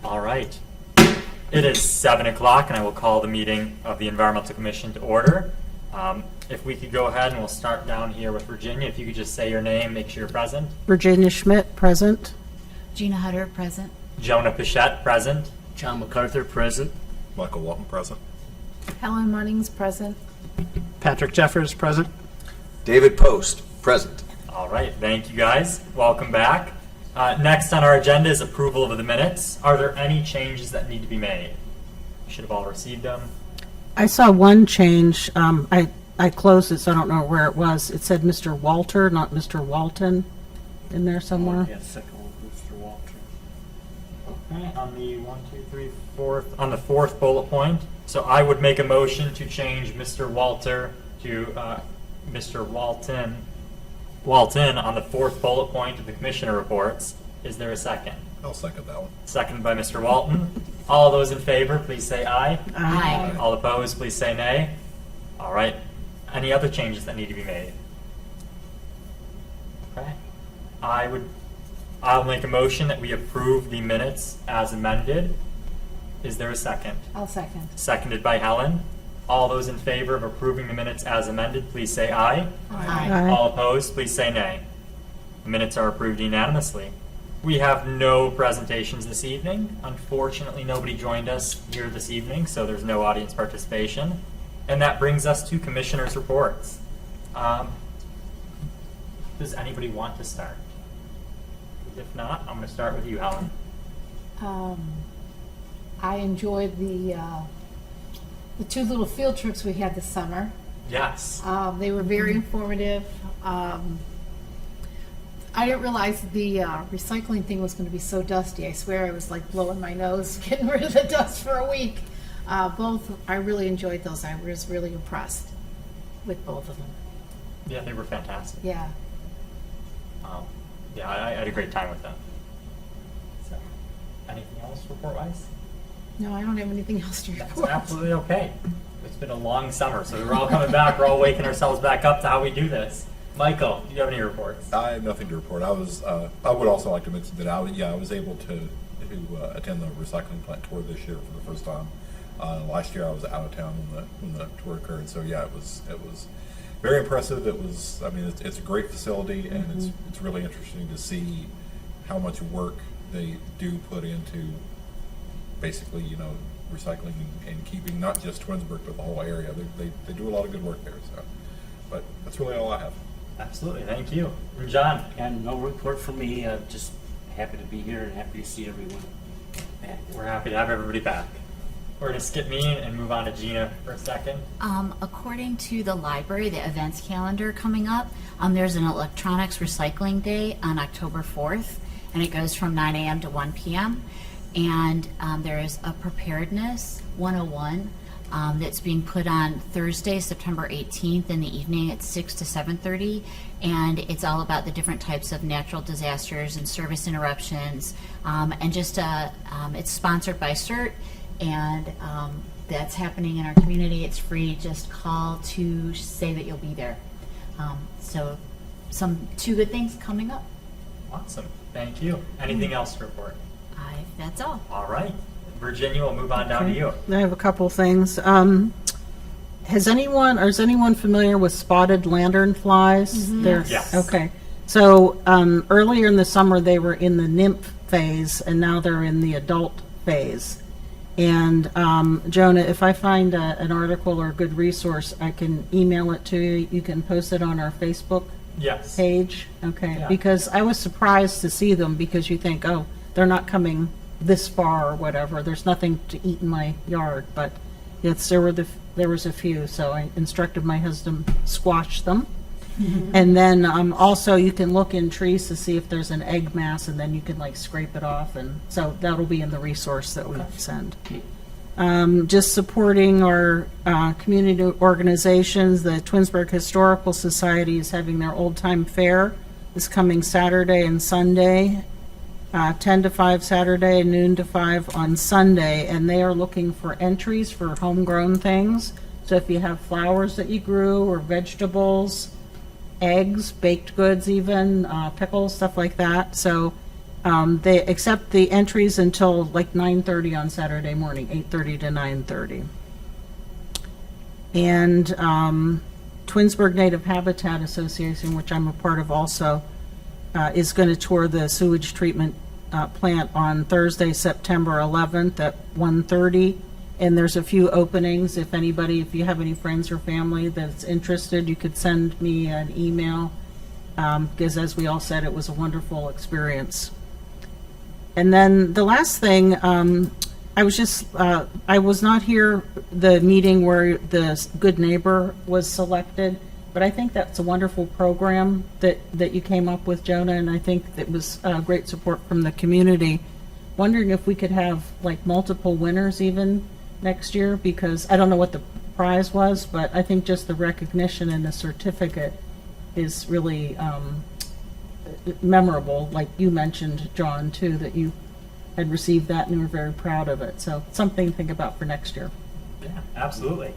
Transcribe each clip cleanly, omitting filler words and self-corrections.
All right. It is 7 o'clock, and I will call the meeting of the Environmental Commission to order. If we could go ahead, and we'll start down here with Virginia. If you could just say your name, make sure you're present. Virginia Schmidt, present. Gina Hutter, present. Jonah Pichette, present. John MacArthur, present. Michael Walton, present. Helen Munnings, present. Patrick Jeffers, present. David Post, present. All right, thank you guys. Welcome back. Next on our agenda is approval of the minutes. Are there any changes that need to be made? You should have all received them. I saw one change. I closed it, so I don't know where it was. It said Mr. Walter, not Mr. Walton, in there somewhere. Yeah, second one, Mr. Walter. Okay, on the on the fourth bullet point. So I would make a motion to change Mr. Walter to Mr. Walton on the fourth bullet point of the commissioner reports. Is there a second? I'll second that one. Seconded by Mr. Walton. All those in favor, please say aye. Aye. All opposed, please say nay. All right. Any other changes that need to be made? Okay. I'll make a motion that we approve the minutes as amended. Is there a second? I'll second. Seconded by Helen. All those in favor of approving the minutes as amended, please say aye. Aye. All opposed, please say nay. The minutes are approved unanimously. We have no presentations this evening. Unfortunately, nobody joined us here this evening, so there's no audience participation. And that brings us to commissioners' reports. Does anybody want to start? If not, I'm going to start with you, Helen. I enjoyed the two little field trips we had this summer. Yes. They were very informative. I didn't realize the recycling thing was going to be so dusty. I swear I was like blowing my nose, getting rid of the dust for a week. I really enjoyed those. I was really impressed with both of them. Yeah, they were fantastic. Yeah. Yeah, I had a great time with them. So, anything else report-wise? No, I don't have anything else to That's report. absolutely okay. It's been a long summer, so we're all coming back. We're all waking ourselves back up to how we do this. Michael, do you have any reports? I have nothing to report. I would also like to mention that I was able to attend the recycling plant tour this year for the first time. Last year I was out of town when the tour occurred, so yeah, it was very impressive. It's a great facility, and it's really interesting to see how much work they do put into basically, recycling and keeping not just Twinsburg but the whole area. They do a lot of good work there. So, but that's really all I have. Absolutely, thank you. And John? And no report from me. Just happy to be here and happy to see everyone back. We're happy to have everybody back. We're going to skip me and move on to Gina for a second. According to the library, the events calendar coming up, there's an electronics recycling day on October 4th, and it goes from 9 a.m. to 1 p.m. And there is a preparedness 101 that's being put on Thursday, September 18th in the evening at 6 to 7:30, and it's all about the different types of natural disasters and service interruptions, and just it's sponsored by CERT, and that's happening in our community. It's free. Just call to say that you'll be there. So two good things coming up. Awesome, thank you. Anything else to report? That's all. All right. Virginia, we'll move on down to you. I have a couple things. Is anyone familiar with spotted lanternflies? Yes. Okay. So earlier in the summer they were in the nymph phase, and now they're in the adult phase. And Jonah, if I find an article or a good resource, I can email it to you. You can post it on our Facebook Yes. page. Okay. Yeah. Because I was surprised to see them, because you think, oh, they're not coming this far or whatever. There's nothing to eat in my yard, but yes, there was a few. So I instructed my husband squash them. And then also you can look in trees to see if there's an egg mass, and then you can scrape it off, and so that'll be in the resource that we send. Just supporting our community organizations. The Twinsburg Historical Society is having their old time fair this coming Saturday and Sunday. 10 to 5 Saturday, noon to 5 on Sunday, and they are looking for entries for homegrown things. So if you have flowers that you grew, or vegetables, eggs, baked goods even, pickles, stuff like that. So They accept the entries until like 9:30 on Saturday morning, 8:30 to 9:30. And Twinsburg Native Habitat Association, which I'm a part of also, is going to tour the sewage treatment plant on Thursday, September 11th at 1:30. And there's a few openings. If you have any friends or family that's interested, you could send me an email. Because as we all said, it was a wonderful experience. And then the last thing, I was not here, the meeting where the Good Neighbor was selected, but I think that's a wonderful program that you came up with, Jonah, and I think it was great support from the community. Wondering if we could have like multiple winners even next year, because I don't know what the prize was, but I think just the recognition and the certificate is really memorable, like you mentioned, John, too, that you had received that and you were very proud of it. So something to think about for next year. Yeah, absolutely.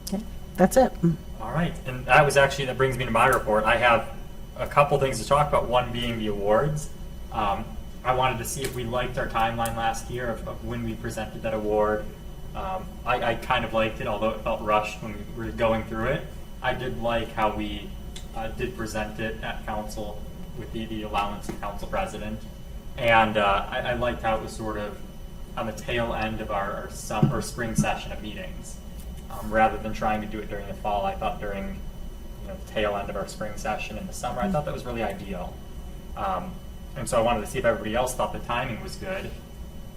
Okay, that's it. All right, and that brings me to my report. I have a couple things to talk about, one being the awards. I wanted to see if we liked our timeline last year of when we presented that award. I kind of liked it, although it felt rushed when we were going through it. I did like how we did present it at council with the allowance of council president. And I liked how it was sort of on the tail end of our spring session of meetings. Rather than trying to do it during the fall, I thought during the tail end of our spring session in the summer, I thought that was really ideal. And so I wanted to see if everybody else thought the timing was good,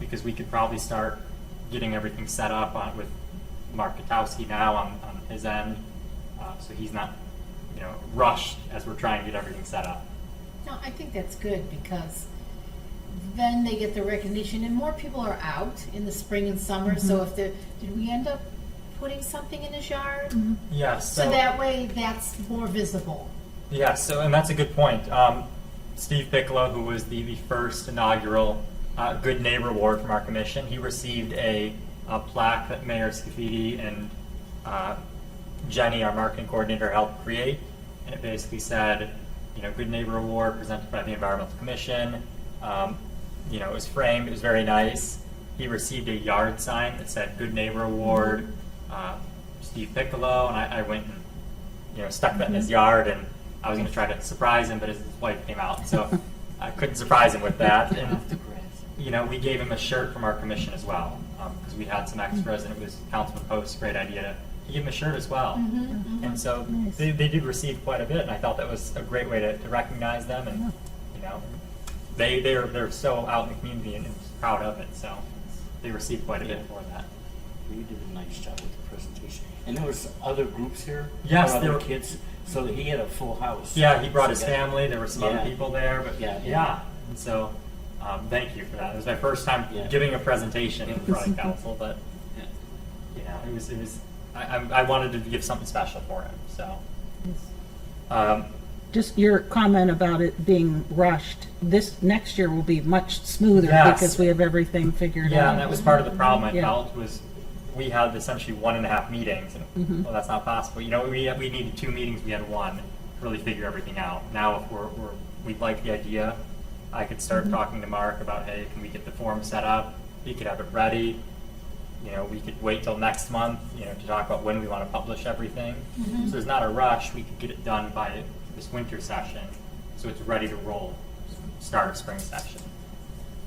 because we could probably start getting everything set up with Mark Katowski now on his end, so he's not rushed as we're trying to get everything set up. No, I think that's good, because then they get the recognition, and more people are out in the spring and summer. So did we end up putting something in his yard? Yes. So that way that's more visible. Yes, and that's a good point. Steve Piccolo, who was the first inaugural Good Neighbor Award from our commission, he received a plaque that Mayor Scafidi and Jenny, our marketing coordinator, helped create. And it basically said, Good Neighbor Award presented by the Environmental Commission. It was framed, it was very nice. He received a yard sign that said Good Neighbor Award, Steve Piccolo, and I went and stuck that in his yard, and I was going to try to surprise him, but his wife came out, so I couldn't surprise him with that. And we gave him a shirt from our commission as well, because we had some extras, and it was Councilman Post's great idea to give him a shirt as well. And so they did receive quite a bit, and I thought that was a great way to recognize them, and they're so out in the community and proud of it, so they received quite a bit for that. You did a nice job with the presentation. And there was other groups here? Yes, Or there other were kids? So he had a full house. Yeah, he brought his So family. There were some other people there, but Yeah. And so, thank you for that. It was my first time Yeah. giving a presentation in front of council, but Yeah. it was. I wanted to give something special for him. So, Just your comment about it being rushed, this next year will be much smoother Yes. because we have everything figured out. yeah, and that was part of the problem I Yeah. felt was we had essentially 1.5 meetings, and well, that's not possible. We needed 2 meetings. We had 1 to really figure everything out. Now, if we like the idea, I could start talking to Mark about, hey, can we get the form set up? He could have it ready. We could wait till next month, to talk about when we want to publish everything. So there's not a rush. We could get it done by this winter session, so it's ready to roll, start of spring session.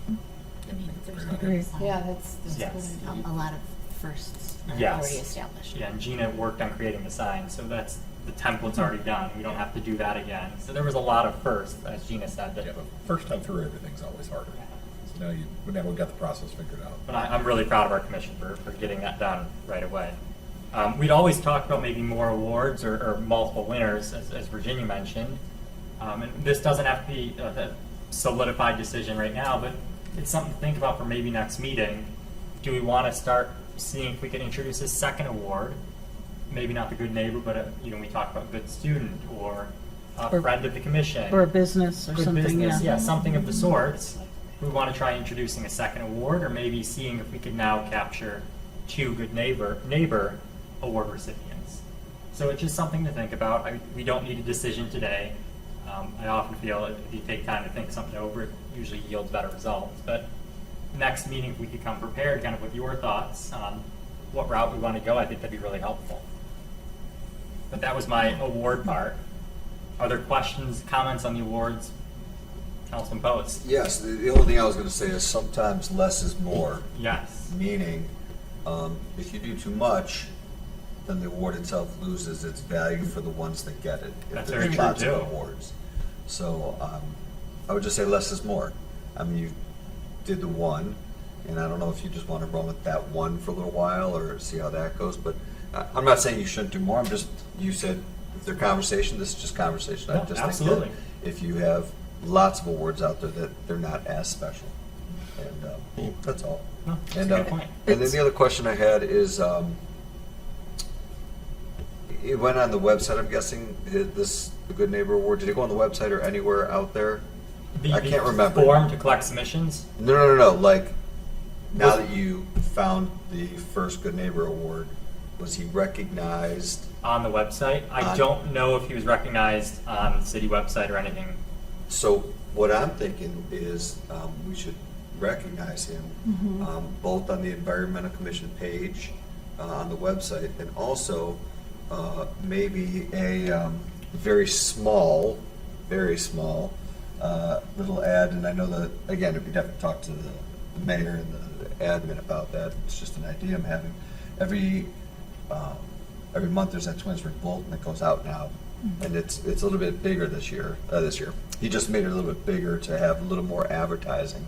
I mean, there's Great. Yeah, that's Yes. good. a lot of firsts Yes. already established. Yeah, and Gina worked on creating the sign, so that's the template's already done. We don't have to do that again. So there was a lot of firsts, as Gina said. Yeah, but first time through everything's always harder. So now we've got the process figured out. But I'm really proud of our commission for getting that done right away. We'd always talked about maybe more awards or multiple winners, as Virginia mentioned. And this doesn't have to be a solidified decision right now, but it's something to think about for maybe next meeting. Do we want to start seeing if we can introduce a second award? Maybe not the good neighbor, but we talked about good student or Or- friend of the commission. Or a business or Good something, business, yeah. something of the sorts. We want to try introducing a second award, or maybe seeing if we could now capture 2 good neighbor award recipients. So it's just something to think about. We don't need a decision today. I often feel if you take time to think something over, it usually yields better results. But next meeting, if we could come prepared kind of with your thoughts on what route we want to go, I think that'd be really helpful. But that was my award part. Are there questions, comments on the awards? Councilman Post? Yes, the only thing I was going to say is sometimes less is more, Yes. meaning if you do too much, then the award itself loses its value for the ones that get it. If That's there's very true, lots of too. awards. So I would just say less is more. I mean, you did the one, and I don't know if you just want to run with that one for a little while or see how that goes, but I'm not saying you shouldn't do more. I'm just, you said if they're conversation, this is just conversation. I No, just absolutely. think that if you have lots of awards out there, that they're not as special. And that's all. No, that's And, a good point. and then the other question I had is, it went on the website, I'm guessing, the Good Neighbor Award. Did it go on the website or anywhere out there? I can't remember. Form to collect submissions? No. Like, now that you found the first Good Neighbor Award, was he recognized? On the website. I On- don't know if he was recognized on the city website or anything. So what I'm thinking is we should recognize him both on the Environmental Commission page on the website and also maybe a very small little ad. And I know that, again, we'd have to talk to the mayor and the admin about that. It's just an idea I'm having. Every month there's that Twinsburg bulletin that goes out now, and it's a little bit bigger this year. He just made it a little bit bigger to have a little more advertising.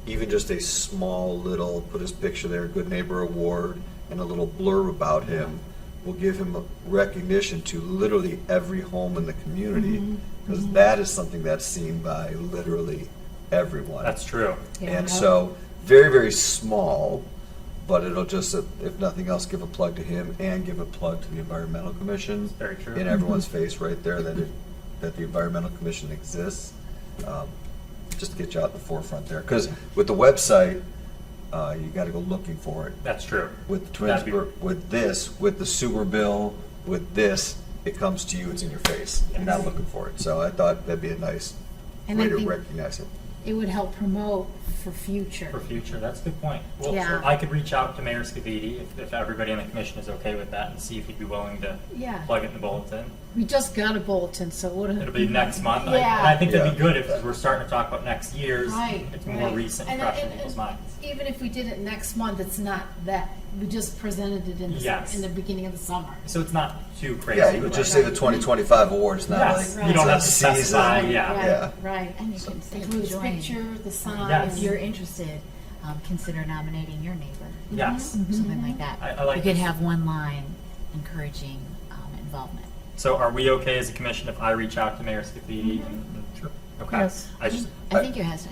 Even just a small little, put his picture there, Good Neighbor Award, and a little blurb about him will give him a recognition to literally every home in the community, because that is something that's seen by literally everyone. That's true. And so, very, very small, but it'll just, if nothing else, give a plug to him and give a plug to the Environmental Commission. Very true. In everyone's face right there that the Environmental Commission exists, just to get you out in the forefront there. Because with the website, you got to go looking for it. That's true. With That'd be- Twinsburg, with this, with the sewer bill, with this, it comes to you, it's in your face. You're not looking for it. So I thought that'd be a nice And way I to think- recognize it. It would help promote for future. For future, that's a good point. Well, Yeah. I could reach out to Mayor Scavidi if everybody on the commission is okay with that and see if he'd be willing to Yeah. plug it in the bulletin. We just got a bulletin, so what? It'll be next month. Yeah. And I think that'd be Yeah. good if we're starting to talk about next year's. Right, It's more right. recent, And- fresh in and- people's minds. Even if we did it next month, it's not that, we just presented it Yes. in the beginning of the summer. So it's not too crazy. Yeah, you would just say the 2025 awards, not Yes, like. you don't it's a have to specify, season. yeah. Right, right. And you can say Includes join. picture, the sign. Yes. If you're interested, consider nominating your neighbor. Yes. Something like that. I like You could this. have one line encouraging involvement. So are we okay as a commission if I reach out to Mayor Scafidi? Sure. Okay. Yes. I just, I think you have to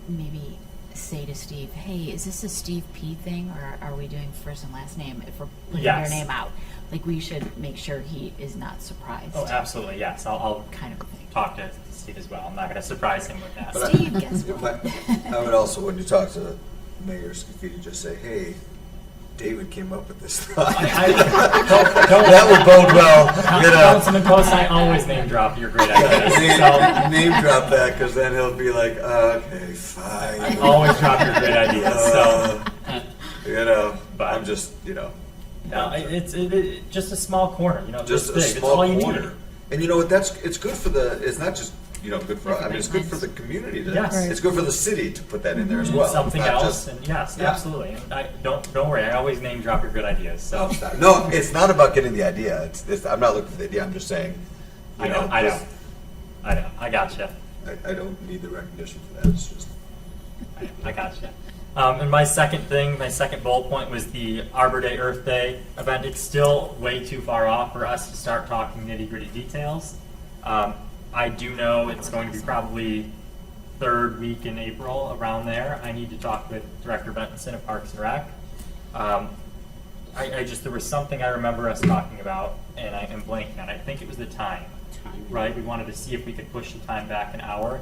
maybe say to Steve, hey, is this a Steve P thing, or are we doing first and last name if we're putting Yes. your name out? Like, we should make sure he is not surprised. oh, absolutely, yes. I'll Kind of thing. talk to Steve as well. I'm not going to surprise him with that. But Steve, guess If what? I would also, when you talk to Mayor Scafidi, just say, hey, David came up with this thought. That would bode well, you know. Councilman Post, I always name drop your great ideas. So Name drop that, because then he'll be like, okay, fine. I always drop your great ideas. So You know, But- I'm just, you know, no, it's just a small corner. You know, just this a big. It's all you small need. corner. And you know what, it's good for it's not just, you know, good for, I mean, it's good for the community to, Yes. Right. it's good for the city to put that in there as It's well. something It's not else, just- and yes, Yeah. absolutely. And I don't worry. I always name drop your good ideas. So No, it's not about getting the idea. It's I'm not looking for the idea. I'm just saying, you I know, I just- know. I gotcha. I don't need the recognition for that. It's just, I gotcha. And my second bullet point was the Arbor Day, Earth Day event. It's still way too far off for us to start talking nitty-gritty details. I do know it's going to be probably third week in April, around there. I need to talk with Director Benson of Parks and Rec. There was something I remember us talking about, and I am blanking on it. I think it was the time, right? We wanted to see if we could push the time back an hour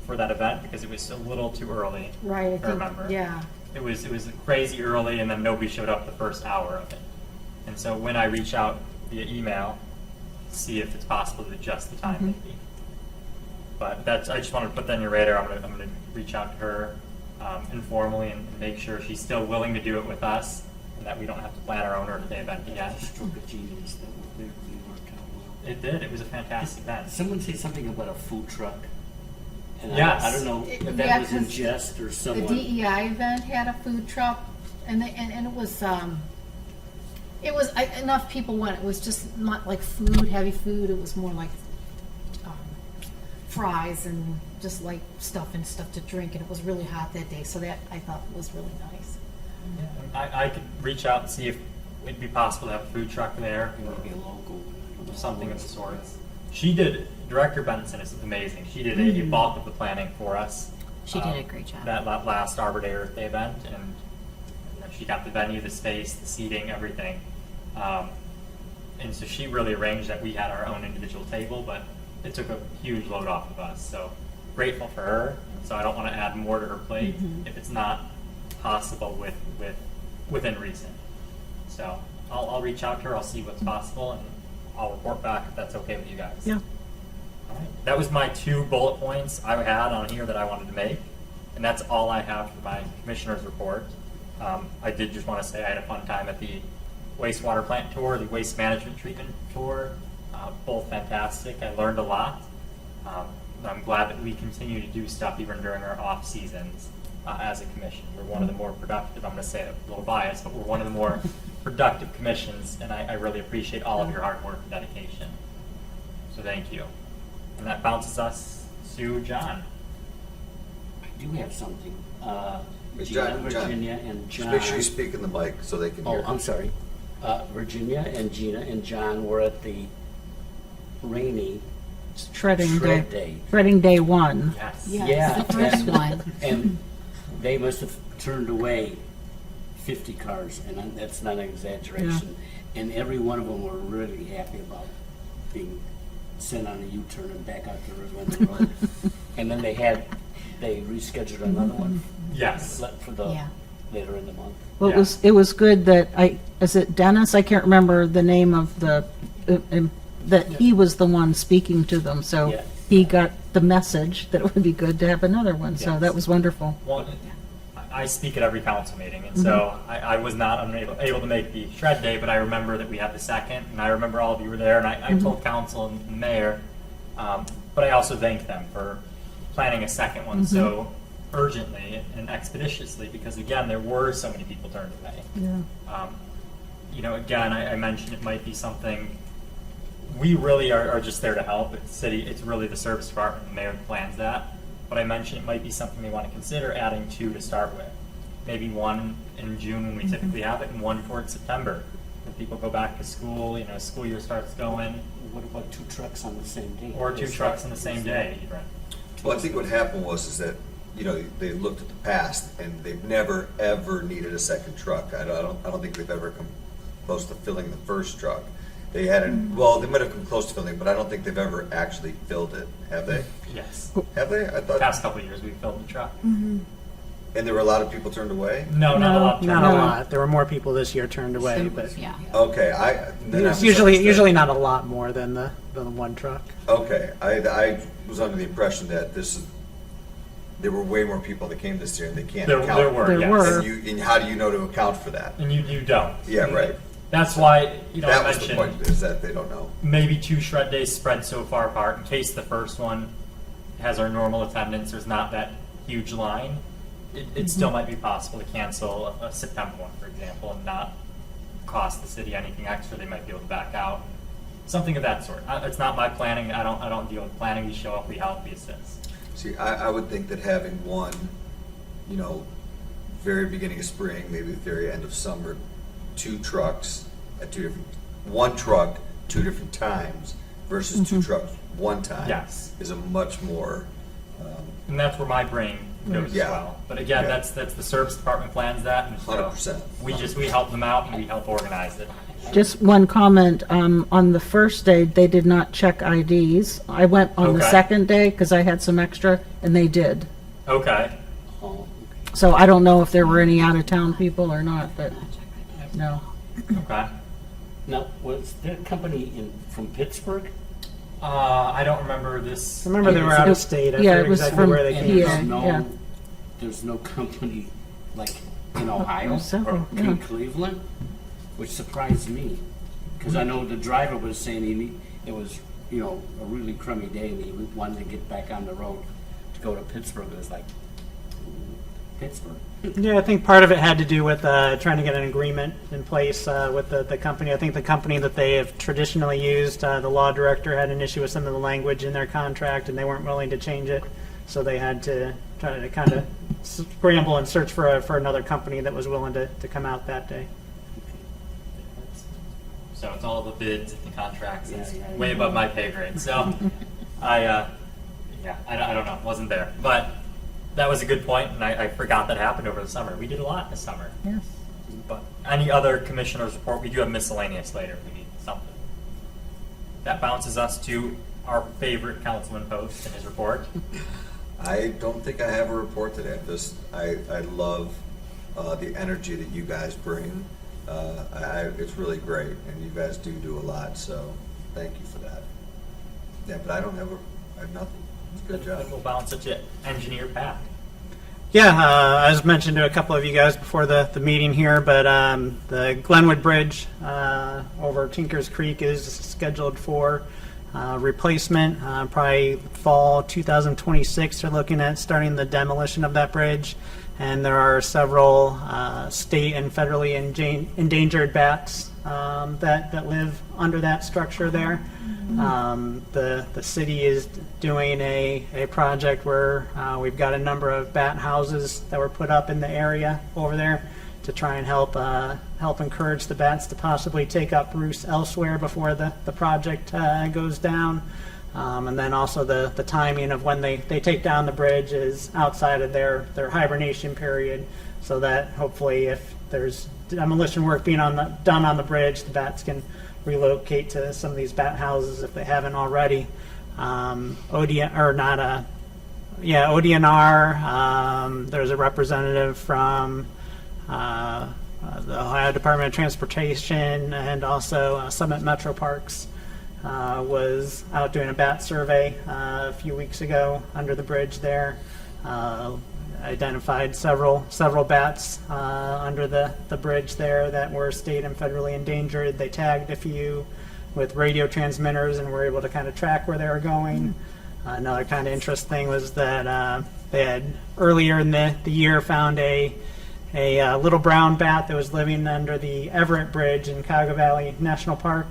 for that event because it was a little too early. Right, I think, remember. yeah. It was crazy early, and then nobody showed up the first hour of it. And so when I reach out via email, see if it's possible to adjust the time maybe. But that's, I just wanted to put that on your radar. I'm gonna reach out to her informally and make sure she's still willing to do it with us, and that we don't have to plan our own Earth Day event again. Stroke of genius, that would really work out well. It did. It was a fantastic event. Someone say something about a food truck. And Yes. I don't know It- if yeah, that was in 'cause jest or The someone. DEI event had a food truck, and it was enough people went. It was just not like food, heavy food. It was more like fries and just light stuff and stuff to drink. And it was really hot that day, so that I thought was really nice. I could reach out and see if it'd be possible to have a food truck there. Maybe a local one. I don't know. Something of the sorts. She did, Director Benson is amazing. She did a bulk of the planning for us. She did a great job. That last Arbor Day Earth Day event, and you know, she got the venue, the space, the seating, everything. And so she really arranged that we had our own individual table, but it took a huge load off of us. So grateful for her. So I don't want to add more to her plate if it's not possible within reason. So I'll reach out to her. I'll see what's possible, and I'll report back if that's okay with you guys. Yeah. All right. That was my 2 bullet points I had on here that I wanted to make, and that's all I have for my commissioner's report. I did just want to say I had a fun time at the wastewater plant tour, the waste management treatment tour, both fantastic. I learned a lot. I'm glad that we continue to do stuff even during our off seasons as a commission. We're one of the more productive, I'm going to say it a little biased, but we're one of the more productive commissions, and I really appreciate all of your hard work and dedication. So thank you. And that bounces us to John. I do have something. Hey, Gina, John, Virginia, and Just John. make sure you speak in the mic so they can Oh, hear. I'm sorry. Virginia and Gina and John were at the rainy Shredding shred day. day. Shredding day 1. Yes. Yeah. Yeah, The first and- one. And they must have turned away 50 cars, and that's not an exaggeration. And every one of them were really happy about being sent on a U-turn and back out to River Road. And then they rescheduled another one Yes. for the Yeah. later in the month. Well, Yeah. it was good that is it Dennis? I can't remember the name of that he was the one speaking to them, so Yeah. he got the message that it would be good to have another one, so Yes. that was wonderful. Well, I speak at every council meeting, and so I was not able to make the shred day, but I remember that we had the second, and I remember all of you were there, and I told council and the mayor, but I also thanked them for planning a second one so urgently and expeditiously, because again, there were so many people turned away. Yeah. You know, again, I mentioned it might be something, we really are just there to help. It's city, it's really the service department, the mayor plans that. But I mentioned it might be something they want to consider adding 2 to start with. Maybe 1 in June when we typically have it, and 1 towards September. When people go back to school, you know, school year starts going, What about 2 trucks on the same day? or 2 trucks on the same day even. Well, I think what happened was that, you know, they looked at the past and they've never, ever needed a second truck. I don't think they've ever come close to filling the first truck. They hadn't, well, they might have come close to filling, but I don't think they've ever actually filled it, have they? Yes. Have they? I thought, Past couple of years, we've filled the truck. and there were a lot of people turned away? No, not a lot. Not No. a lot. There were more people this year turned away, but Yeah. Okay, then I it's usually misunderstood. not a lot more than the one truck. Okay, I was under the impression that there were way more people that came this year and they can't There account. were, There yes. were. And how do you know to account for that? And you don't. Yeah, right. That's why, you know, I That was the mentioned point, is that they don't know. maybe 2 shred days spread so far apart in case the first one has our normal attendance, there's not that huge line. It still might be possible to cancel a September one, for example, and not cost the city anything extra. They might be able to back out. Something of that sort. It's not my planning. I don't deal with planning. We show up, we help, we assist. See, I would think that having one, you know, very beginning of spring, maybe the very end of summer, 2 trucks at 2 different, 1 truck 2 different times versus 2 trucks 1 time. Yes. Is a much more, And that's where my brain goes Yeah. as well. But again, Yeah. that's the service department plans that, and so 100%. we help them out and we help organize it. Just one comment, on the first day, they did not check IDs. I went on the Okay. second day because I had some extra, and they did. Okay. Oh, okay. So I don't know if there were any out-of-town people or not, but no. Okay. Now, was there a company from Pittsburgh? I don't remember this. Remember they were out of state. I Yeah, forget it was exactly from where they And came PA. from. yeah. there's no company like in Ohio there's several, or yeah. in Cleveland, which surprised me. Because I know the driver was saying it was, a really crummy day and he wanted to get back on the road to go to Pittsburgh. It was like, Pittsburgh? Yeah, I think part of it had to do with trying to get an agreement in place with the company. I think the company that they have traditionally used, the law director had an issue with some of the language in their contract, and they weren't willing to change it. So they had to try to kind of scramble and search for another company that was willing to come out that day. So it's all the bids and the contracts. It's Yeah. way above my pay grade. So I don't know. Wasn't there. But that was a good point, and I forgot that happened over the summer. We did a lot this summer. Yes. But any other commissioner's report, we do have miscellaneous later if we need something. That bounces us to our favorite Councilman Post and his report. I don't think I have a report today. I love the energy that you guys bring. It's really great, and you guys do a lot. So thank you for that. Yeah, but I have nothing. It's a good job. Then we'll bounce it to Engineer Pat. Yeah, as mentioned to a couple of you guys before the meeting here, but the Glenwood Bridge over Tinkers Creek is scheduled for replacement, probably fall 2026. They're looking at starting the demolition of that bridge, and there are several state and federally endangered bats that live under that structure there. The city is doing a project where we've got a number of bat houses that were put up in the area over there to try and help encourage the bats to possibly take up roost elsewhere before the project goes down. And then also the timing of when they take down the bridge is outside of their hibernation period, so that hopefully if there's demolition work being done on the bridge, the bats can relocate to some of these bat houses if they haven't already. ODNR, there's a representative from the Ohio Department of Transportation and also Summit Metro Parks was out doing a bat survey a few weeks ago under the bridge there. Identified several bats under the bridge there that were state and federally endangered. They tagged a few with radio transmitters and were able to kind of track where they were going. Another kind of interesting thing was that they had earlier in the year found a little brown bat that was living under the Everett Bridge in Cuyahoga Valley National Park,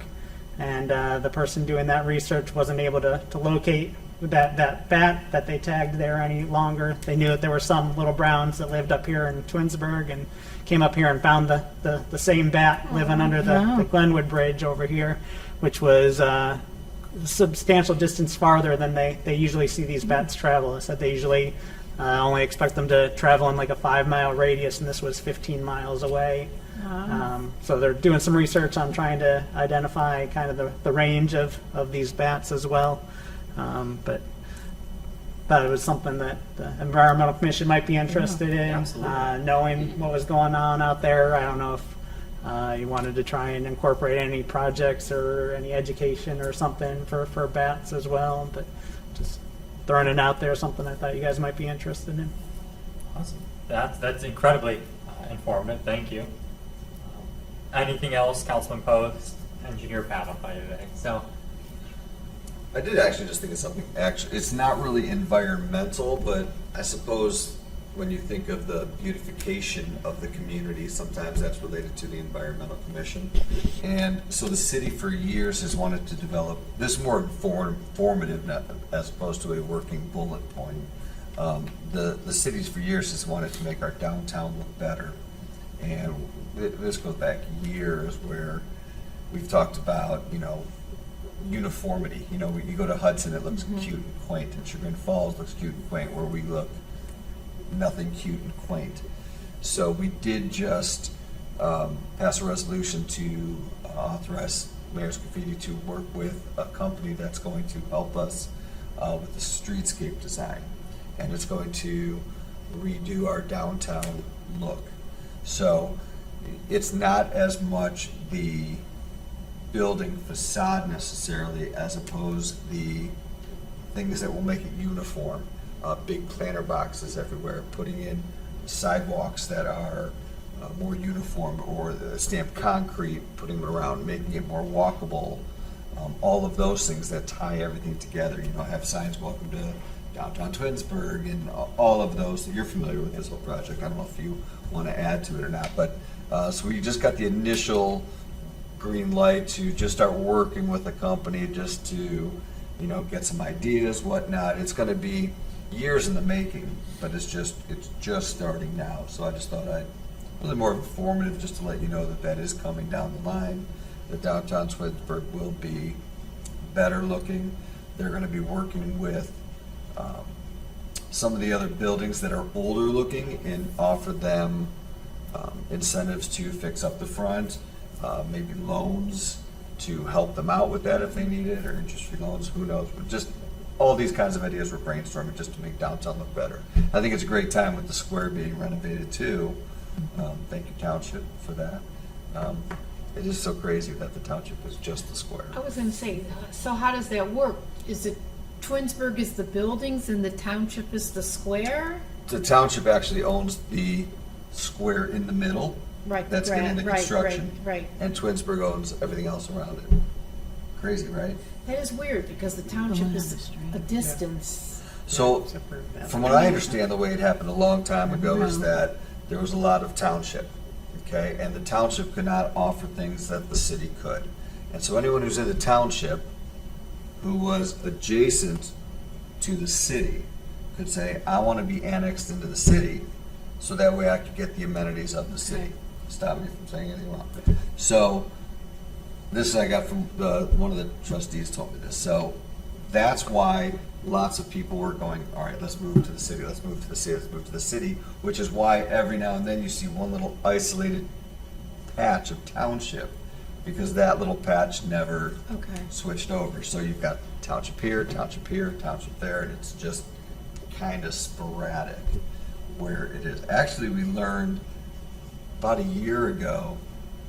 and the person doing that research wasn't able to locate that bat that they tagged there any longer. They knew that there were some little browns that lived up here in Twinsburg and came up here and found the same bat living under the Glenwood Bridge over here, which was a substantial distance farther than they usually see these bats travel. I said they usually only expect them to travel in like a 5-mile radius, and this was 15 miles away. So they're doing some research on trying to identify kind of the range of these bats as well. But thought it was something that the Environmental Commission might be interested in, absolutely. knowing what was going on out there. I don't know if you wanted to try and incorporate any projects or any education or something for bats as well, but just throwing it out there, something I thought you guys might be interested in. Awesome. That's incredibly informative. Thank you. Anything else, Councilman Post, Engineer Pat on fire today? So. I did actually just think of something. Actually, it's not really environmental, but I suppose when you think of the beautification of the community, sometimes that's related to the Environmental Commission. And so the city for years has wanted to develop this more informative, as opposed to a working bullet point. The cities for years has wanted to make our downtown look better. And this goes back years where we've talked about, uniformity. You go to Hudson, it looks cute and quaint, and Chagrin Falls looks cute and quaint, where we look nothing cute and quaint. So we did just pass a resolution to authorize Mayor Scafidi to work with a company that's going to help us with the streetscape design, and it's going to redo our downtown look. So it's not as much the building facade necessarily, as opposed the things that will make it uniform. Big planter boxes everywhere, putting in sidewalks that are more uniform, or the stamped concrete, putting them around, making it more walkable. All of those things that tie everything together, you know, have signs, welcome to downtown Twinsburg, and all of those. You're familiar with this whole project. I don't know if you want to add to it or not, but so we just got the initial green light to just start working with a company just to, you know, get some ideas, whatnot. It's going to be years in the making, but it's just starting now. So I just thought I'd really more informative, just to let you know that that is coming down the line. The downtown Twinsburg will be better looking. They're going to be working with some of the other buildings that are older looking and offer them incentives to fix up the front, maybe loans to help them out with that if they need it, or interest-free loans, who knows. But just all these kinds of ideas we're brainstorming just to make downtown look better. I think it's a great time with the square being renovated too. Thank you, Township, for that. It is so crazy that the Township is just the square. I was gonna say, so how does that work? Is it Twinsburg is the buildings and the township is the square? The Township actually owns the square in the middle. Right, That's getting the right, construction. right. And Twinsburg owns everything else around it. Crazy, right? That is weird, because the township is Monastery. a distance. So, Except for that. from what I understand, the way it happened a long time ago is that there was a lot of township, okay? And the township could not offer things that the city could. And so anyone who's in the township who was adjacent to the city could say, I want to be annexed into the city, so that way I could get the amenities of the city. Okay. Stop me from saying anything wrong. So, this I got from one of the trustees told me this. So that's why lots of people were going, all right, let's move to the city, let's move to the city, let's move to the city, which is why every now and then you see one little isolated patch of township, because that little patch never Okay. switched over. So you've got township here, township here, township there, and it's just kind of sporadic where it is. Actually, we learned about a year ago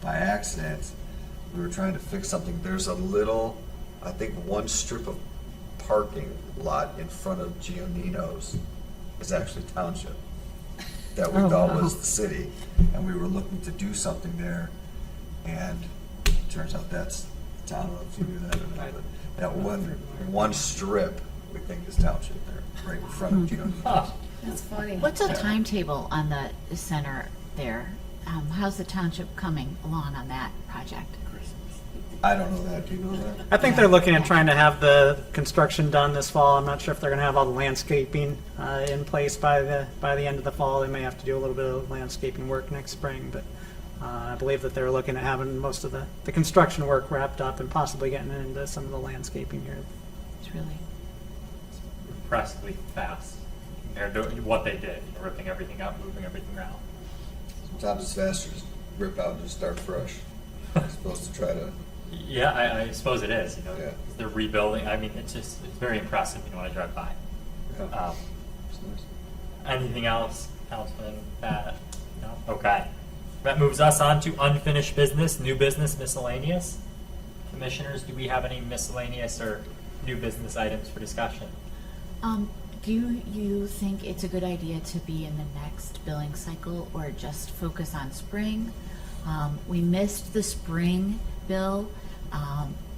by accident, we were trying to fix something. There's a little, I think one strip of parking lot in front of Giannino's is actually township that we Oh, thought wow. was the city. And we were looking to do something there, and it turns out that's, I don't know if you knew that or not, but that one strip we think is township there, right in front of Giannino's. That's funny. What's a timetable on the center there? How's the township coming along on that project? I don't know that. Do you know that? I think they're looking at trying to have the construction done this fall. I'm not sure if they're going to have all the landscaping in place by the end of the fall. They may have to do a little bit of landscaping work next spring, but I believe that they're looking at having most of the construction work wrapped up and possibly getting into some of the landscaping here. It's really, Impressively fast compared to what they did, ripping everything up, moving everything around. Sometimes it's faster to rip out and just start fresh. As opposed to try to, Yeah, I suppose it is. You know, Yeah. they're rebuilding. I mean, it's very impressive. You know, when I drive by. yeah. Um, anything else, Councilman? No. Okay. That moves us on to unfinished business, new business, miscellaneous. Commissioners, do we have any miscellaneous or new business items for discussion? do you think it's a good idea to be in the next billing cycle or just focus on spring? We missed the spring bill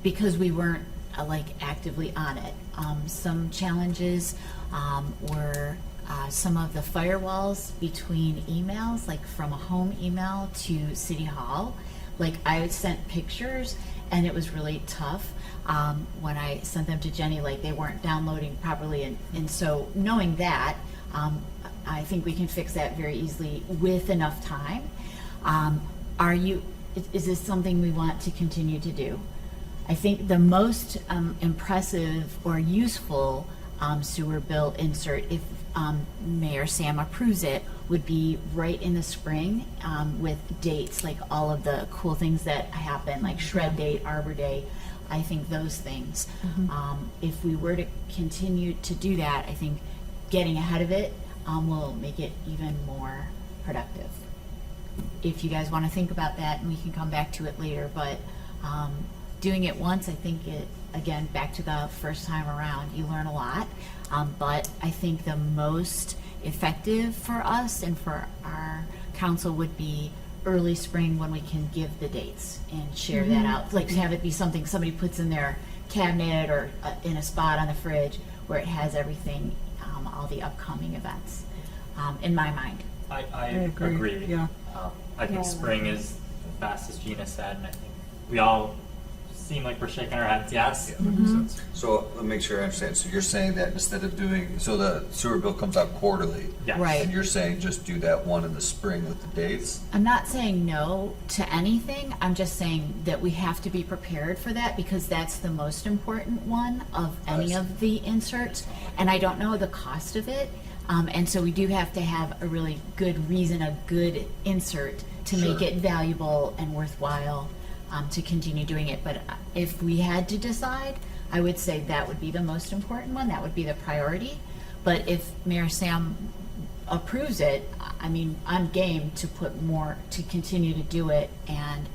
because we weren't actively on it. Some challenges were some of the firewalls between emails, like from a home email to City Hall. Like I sent pictures and it was really tough when I sent them to Jenny, like they weren't downloading properly. And so knowing that, I think we can fix that very easily with enough time. Is this something we want to continue to do? I think the most impressive or useful sewer bill insert, if Mayor Sam approves it, would be right in the spring with dates, like all of the cool things that happen, like Shred Day, Arbor Day. I think those things. If we were to continue to do that, I think getting ahead of it will make it even more productive. If you guys want to think about that, and we can come back to it later, but doing it once, I think it, again, back to the first time around, you learn a lot. But I think the most effective for us and for our council would be early spring when we can give the dates and share that out. Like have it be something somebody puts in their cabinet or in a spot on the fridge where it has everything, all the upcoming events, in my mind. I agree, agree. yeah. I think spring is the fastest, Gina said, and I think we all seem like we're shaking our heads, yes. Yeah, that makes sense. So let me make sure I understand. So you're saying that instead of doing, so the sewer bill comes out quarterly? Yes. Right. And you're saying just do that one in the spring with the dates? I'm not saying no to anything. I'm just saying that we have to be prepared for that because that's the most important one of any of the inserts. And I don't know the cost of it. And so we do have to have a really good reason, a good insert to make Sure. it valuable and worthwhile to continue doing it. But if we had to decide, I would say that would be the most important one. That would be the priority. But if Mayor Sam approves it, I mean, I'm game to put more, to continue to do it, and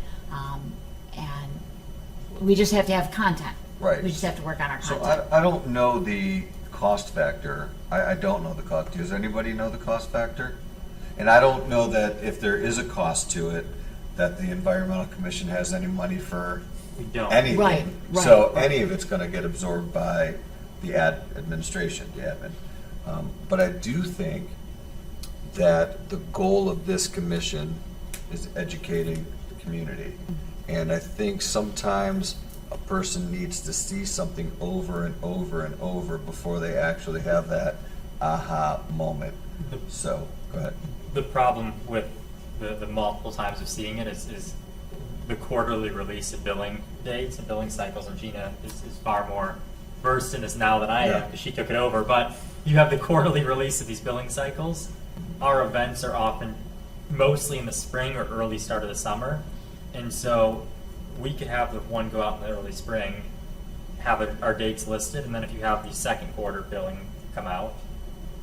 we just have to have content. Right. We just have to work on our So content. I don't know the cost factor. I don't know the cost. Does anybody know the cost factor? And I don't know that if there is a cost to it, that the Environmental Commission has any money for We don't. anything. Right, right, So right. any of it's gonna get absorbed by the administration, the admin. But I do think that the goal of this commission is educating the community. And I think sometimes a person needs to see something over and over and over before they actually have that aha moment. So, go ahead. The problem with the multiple times of seeing it is the quarterly release of billing dates and billing cycles, and Gina is far more versed in this now than I Yeah. am because she took it over. But you have the quarterly release of these billing cycles. Our events are often mostly in the spring or early start of the summer, and so we could have the one go out in the early spring, have our dates listed, and then if you have the second quarter billing come out,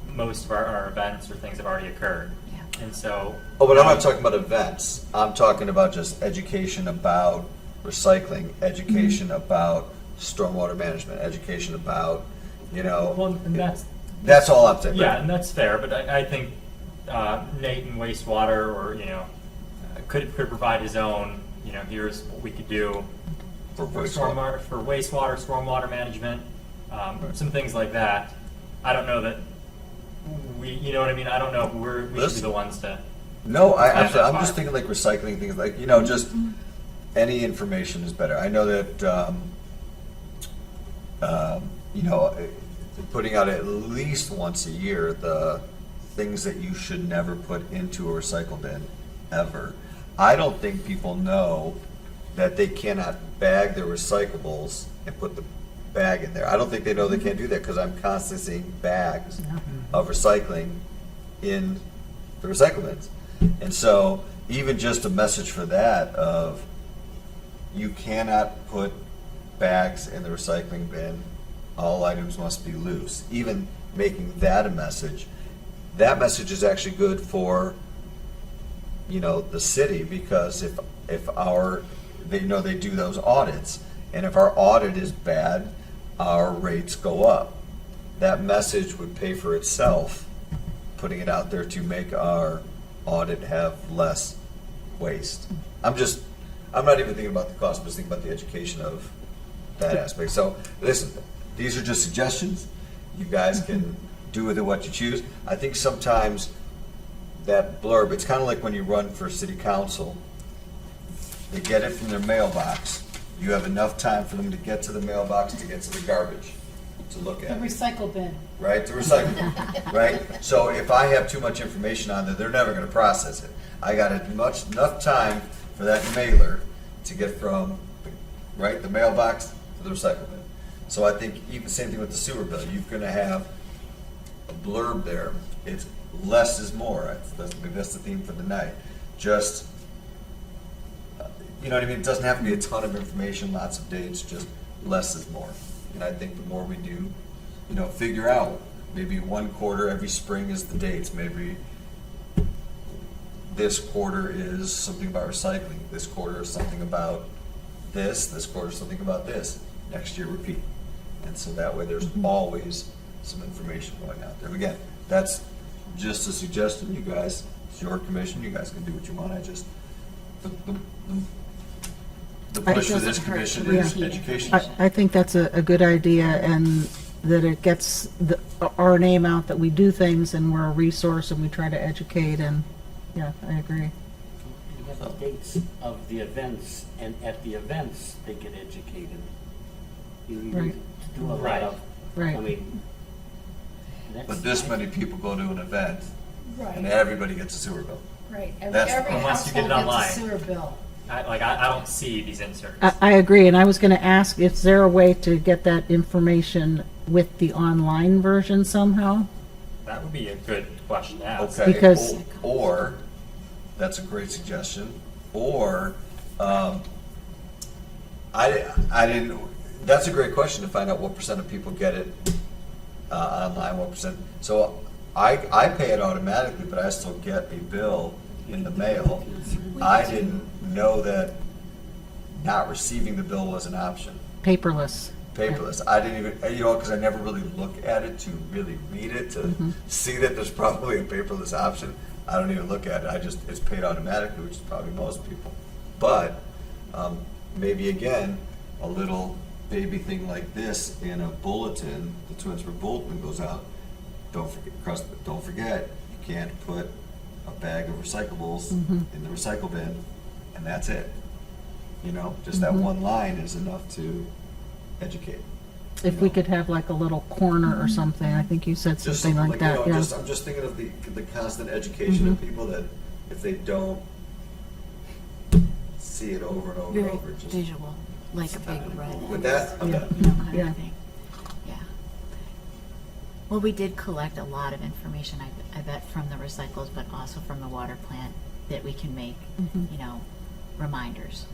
most of our events or things have already occurred. Yeah. And so. Oh, but I'm not talking about events. I'm talking about just education about recycling, education about stormwater management, education about, Well, and that's all I'm saying. yeah, and that's fair, but I think Nate in wastewater, or could provide his own. Here's what we could do For for wastewater. wastewater, stormwater management, some things like that. I don't know that we, you know what I mean. I don't know if we should be Listen. the ones to. No, That's absolutely. I'm fine. just thinking like recycling things, like, just any information is better. I know that, putting out at least once a year the things that you should never put into a recycle bin ever. I don't think people know that they cannot bag their recyclables and put the bag in there. I don't think they know they can't do that because I'm constantly seeing bags of recycling in the recycle bins. And so even just a message for that of you cannot put bags in the recycling bin, all items must be loose. Even making that a message, that message is actually good for the city, because if they do those audits, and if our audit is bad, our rates go up. That message would pay for itself, putting it out there to make our audit have less waste. I'm not even thinking about the cost, I'm just thinking about the education of that aspect. So listen, these are just suggestions. You guys can do with it what you choose. I think sometimes that blurb, it's kind of like when you run for city council. They get it from their mailbox. You have enough time for them to get to the mailbox, to get to the garbage, to look The at it, recycle bin. right? To recycle, right? So if I have too much information on there, they're never going to process it. I got enough time for that mailer to get from, the mailbox to the recycle bin. So I think even same thing with the sewer bill. You're going to have a blurb there. It's less is more. Maybe that's the theme for the night. Just, you know what I mean? It doesn't have to be a ton of information, lots of dates, just less is more. And I think the more we do, figure out, maybe one quarter every spring is the dates. Maybe this quarter is something about recycling. This quarter is something about this quarter, so think about this, next year repeat. And so that way there's always some information going out there. Again, that's just a suggestion, you guys, it's your commission, you guys can do what you want, I just, the push for this doesn't hurt to commission is repeat it. education. I think that's a good idea, and that it gets our name out, that we do things and we're a resource and we try to educate, and, yeah, I agree. You have the dates of the events, and at the events, they get educated. You need Right. to do a lot of, Right. I mean, that's. But this many people go to an event, and Right, everybody gets a sewer bill. right. That's- Every Unless you get household it online. gets a sewer bill. I don't see these inserts. I agree, and I was gonna ask, is there a way to get that information with the online version somehow? That would be a good question to ask. Okay, Because- or, that's a great suggestion, or, I didn't, that's a great question to find out what percent of people get it online, what percent. So I pay it automatically, but I still get a bill in the mail. I didn't know that not receiving the bill was an option. Paperless. Paperless. I didn't even, you know, because I never really look at it to really read it, to see that there's probably a paperless option. I don't even look at it. It's paid automatically, which is probably most people. But maybe again, a little baby thing like this in a bulletin, the Twinsburg bulletin goes out. Don't forget, you can't put a bag of recyclables in the recycle bin, and that's it. You know, just that one line is enough to educate. If we could have like a little corner or something, I think you said Just something like that, you know, yeah. I'm just thinking of the constant education of people, that if they don't see it over and over and Very over, just. visual, like a big red. With that, I'm Yeah. done. You know, kind Yeah. of thing. Yeah. Well, we did collect a lot of information, I bet, from the recycles, but also from the water plant, that we can make, you know, reminders.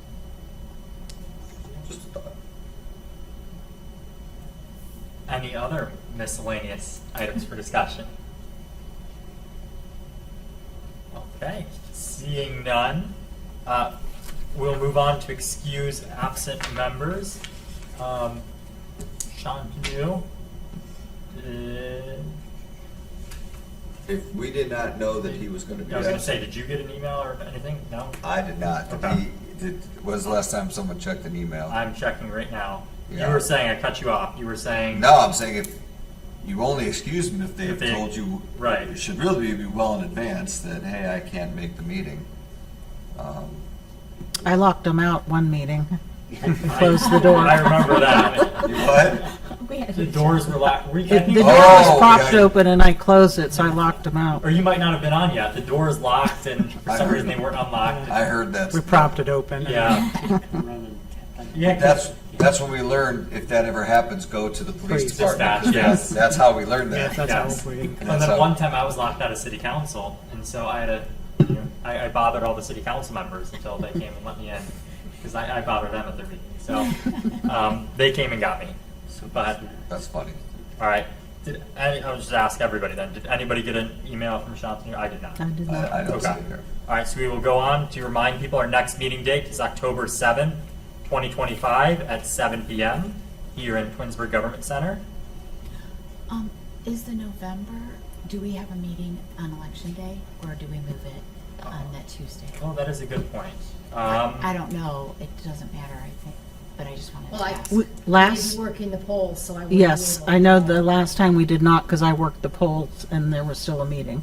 Just a thought. Any other miscellaneous items for discussion? Okay, seeing none, we'll move on to excuse absent members. Shantanu, If we did not know that he was going to be I was going to say, absent, did you get an email or anything? No? I did not. Okay. When's the last time someone checked an email? I'm checking right now. Yeah. You were saying, I cut you off, you were saying. No, I'm saying if you only excuse them if they If have they- told you. right. It should really be well in advance that, hey, I can't make the meeting. I locked them out one meeting. Closed the door. I remember that. You what? The doors were locked. The door Oh, was propped yeah. open and I closed it, so I locked them out. Or you might not have been on yet. The door is locked, and for I some heard reason they weren't unlocked. I heard that. We propped it open. Yeah. Yeah. 'cause- That's when we learned, if that ever happens, go to the police Police. department. Dispatch, yes. That's how we learned Yeah, that. that's Yes. how we. And That's then how- one time I was locked out of city council, and so I had to, you know, I bothered all the city council members until they came and let me in, because I bothered them at their meeting. So they came and got me. But That's funny. all right, I'll just ask everybody then. Did anybody get an email from Shantanu? I did not. I did not. I don't see Okay. it here. All right, so we will go on to remind people our next meeting date is October 7, 2025 at 7 p.m. here in Twinsburg Government Center. Is the November, do we have a meeting on election day, or do we move it on that Tuesday? Oh, that is a good point. I don't know, it doesn't matter, I think, but I just wanted Well, to I- ask. We- I'd Last, be working the polls, so I wouldn't be yes, able I know to- the last time we did not, because I worked the polls and there was still a meeting.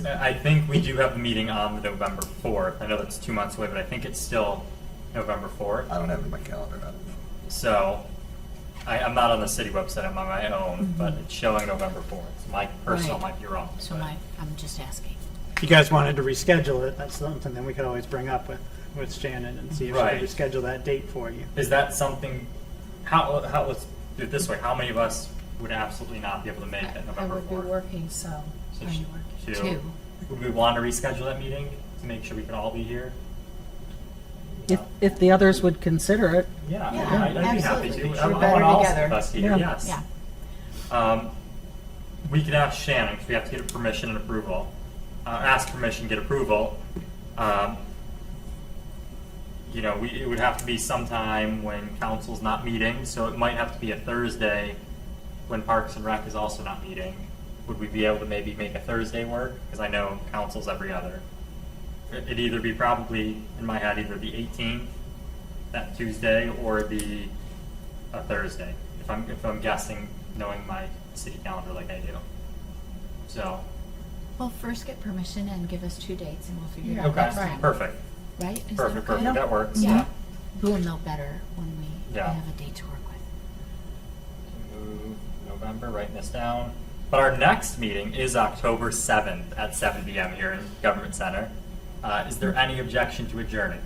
I think we do have the meeting on November 4th. I know that's 2 months away, but I think it's still November 4th. I don't have it in my calendar. So I'm not on the city website, I'm on my own, but it's showing November 4th. So my personal Right. might be wrong. So but- I'm just asking. If you guys wanted to reschedule it, that's something that we could always bring up with Shannon and see if she Right. could reschedule that date for you. Is that something, let's do it this way, how many of us would absolutely not be able to make it I November would be 4th? working, so. So I'm sh- working. two. Two. Would we want to reschedule that meeting to make sure we can all be here? If the others would consider it. Yeah, Yeah, I'd be happy absolutely. to. We're I want better all together. of us here, Yeah. yes. Yeah. We could ask Shannon, because we have to get permission and approval. Ask permission, get approval. you know, it would have to be sometime when council's not meeting, so it might have to be a Thursday when Parks and Rec is also not meeting. Would we be able to maybe make a Thursday work? Because I know council's every other. It'd either be probably, in my head, either the 18th, that Tuesday, or a Thursday, if I'm guessing, knowing my city calendar like I do. So, Well, first get permission and give us 2 dates and we'll figure it Yeah, out okay, next time. perfect, Right? Is that perfect, okay? perfect, that works. Yeah. We'll know better when we Yeah. have a date to work with. Move November, writing this down. But our next meeting is October 7th at 7 p.m. here in Government Center. Is there any objection to adjourning?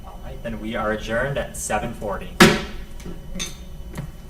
All right, then we are adjourned at 7:40.